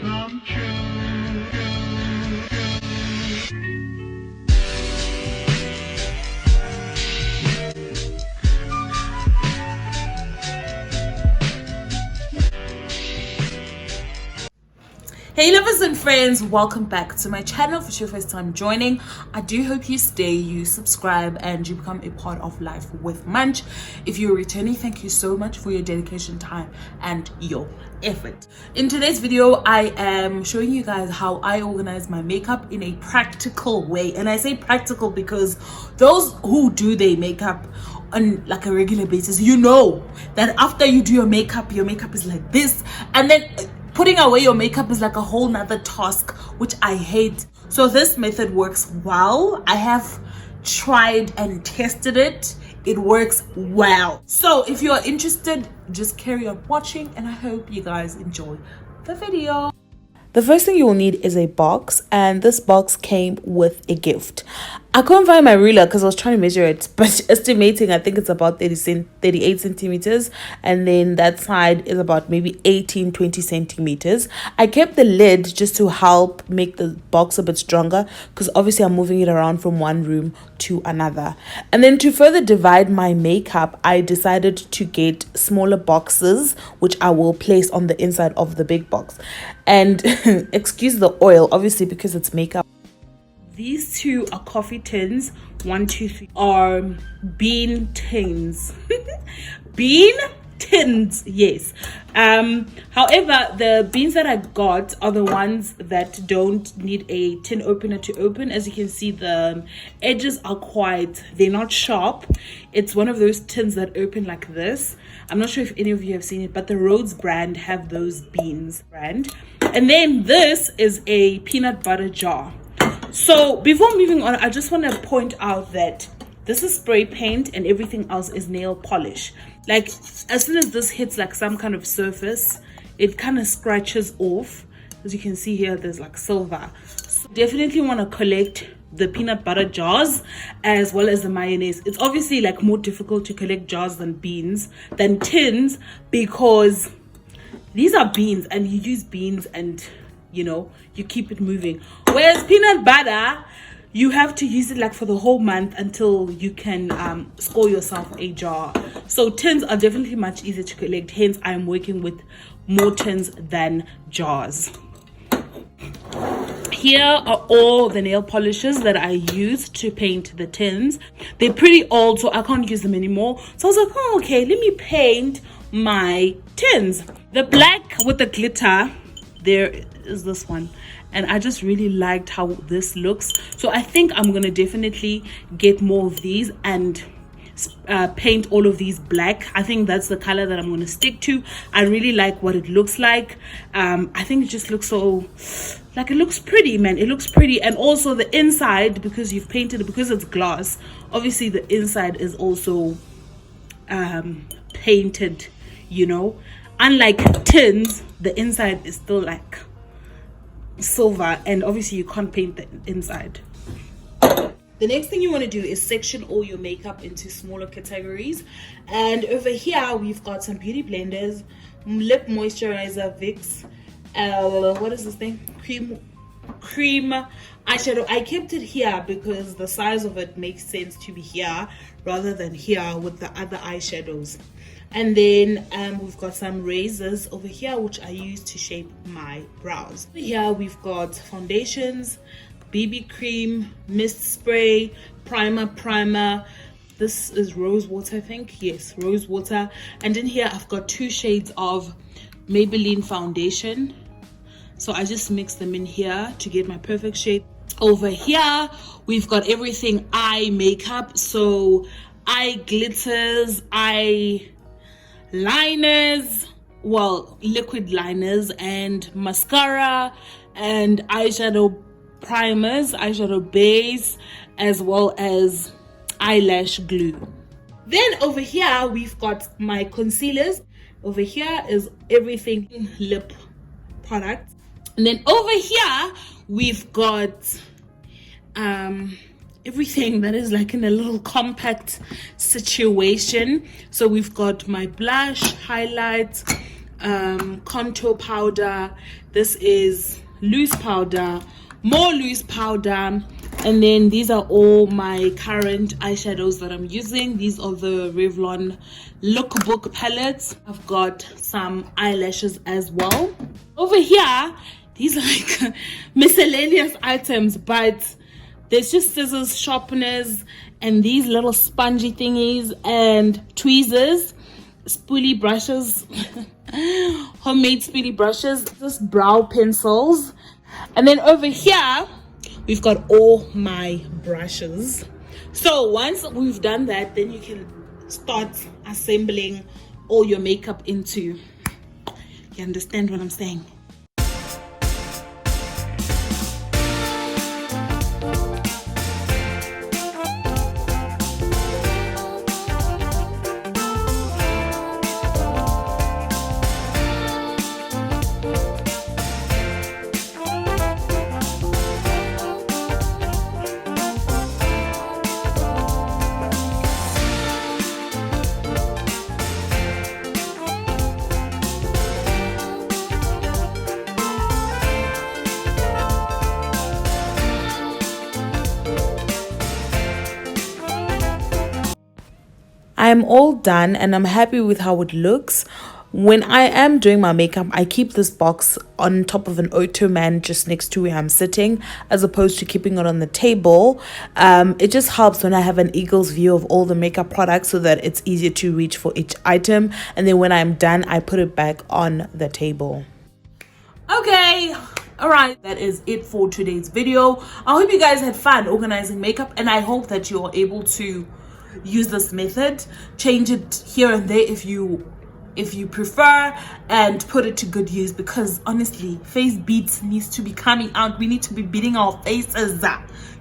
come true. Hey lovers and friends, welcome back to my channel. If it's your first time joining, I do hope you stay, you subscribe, and you become a part of Life with Munch. If you're returning, thank you so much for your dedication, time, and your effort. In today's video, I am showing you guys how I organize my makeup in a practical way. And I say practical because those who do their makeup on like a regular basis, you know that after you do your makeup is like this, and then putting away your makeup is like a whole nother task, which I hate. So this method works well. I have tried and tested it. It works well. So if you're interested, just carry on watching, and I hope you guys enjoy the video. The first thing you will need is a box, and this box came with a gift. I couldn't find my ruler because I was trying to measure it, but estimating, I think it's about 38 centimeters, and then that side is about maybe 18-20 centimeters. I kept the lid just to help make the box a bit stronger, because obviously I'm moving it around from one room to another. And then to further divide my makeup, I decided to get smaller boxes, which I will place on the inside of the big box. And excuse the oil, obviously, because it's makeup. These two are coffee tins. 1, 2, 3 are bean tins. Bean tins, yes. However, the beans that I got are the ones that don't need a tin opener to open. As you can see, the edges are they're not sharp. It's one of those tins that open like this. I'm not sure if any of you have seen it, but the Rhodes brand have those beans brand. And then this is a peanut butter jar. So before moving on, I just want to point out that this is spray paint and everything else is nail polish. Like as soon as this hits like some kind of surface, it kind of scratches off. As you can see here, there's like silver. So definitely want to collect the peanut butter jars as well as the mayonnaise. It's obviously like more difficult to collect jars than tins, because these are beans and you use beans and you know, you keep it moving. Whereas peanut butter, you have to use it like for the whole month until you can score yourself a jar. So tins are definitely much easier to collect. Hence, I'm working with more tins than jars. Here are all the nail polishes that I use to paint the tins. They're pretty old, so I can't use them anymore. So I was like, oh, okay, let me paint my tins. The black with the glitter, there is this one, and I just really liked how this looks. So I think I'm gonna definitely get more of these and paint all of these black. I think that's the color that I'm going to stick to. I really like what it looks like. I think it just looks so like, it looks pretty, man. It looks pretty. And also the inside, because you've painted it, because it's glass, obviously the inside is also painted, you know. Unlike tins, the inside is still like silver, and obviously you can't paint the inside. The next thing you want to do is section all your makeup into smaller categories. And over here we've got some beauty blenders, lip moisturizer, Vicks, what is this thing, cream eyeshadow. I kept it here because the size of it makes sense to be here rather than here with the other eyeshadows. And then we've got some razors over here, which I use to shape my brows. Here we've got foundations, BB cream, mist spray, primer. This is rose water, I think. Yes, rose water. And in here I've got 2 shades of Maybelline foundation. So I just mix them in here to get my perfect shade. Over here we've got everything eye makeup. So eye glitters, eye liners, well, liquid liners, and mascara, and eyeshadow primers, eyeshadow base, as well as eyelash glue. Then over here we've got my concealers. Over here is everything lip products. And then over here we've got everything that is like in a little compact situation. So we've got my blush, highlights, contour powder. This is loose powder, more loose powder, and then these are all my current eyeshadows that I'm using. These are the Revlon Lookbook palettes. I've got some eyelashes as well. Over here, these are like miscellaneous items, but there's just scissors, sharpeners, and these little spongy thingies, and tweezers, spoolie brushes, homemade spoolie brushes, just brow pencils. And then over here, we've got all my brushes. So once we've done that, then you can start assembling all your makeup into. You understand what I'm saying? I'm all done and I'm happy with how it looks. When I am doing my makeup, I keep this box on top of an ottoman just next to where I'm sitting, as opposed to keeping it on the table. It just helps when I have an eagle's view of all the makeup products so that it's easier to reach for each item. And then when I'm done, I put it back on the table. Okay. All right, that is it for today's video. I hope you guys had fun organizing makeup, and I hope that you're able to use this method, change it here and there if you prefer, and put it to good use, because honestly, face beats needs to be coming out. We need to be beating our faces. You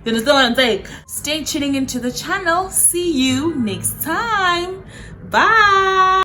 understand what I'm saying? Stay tuning into the channel. See you next time. Bye.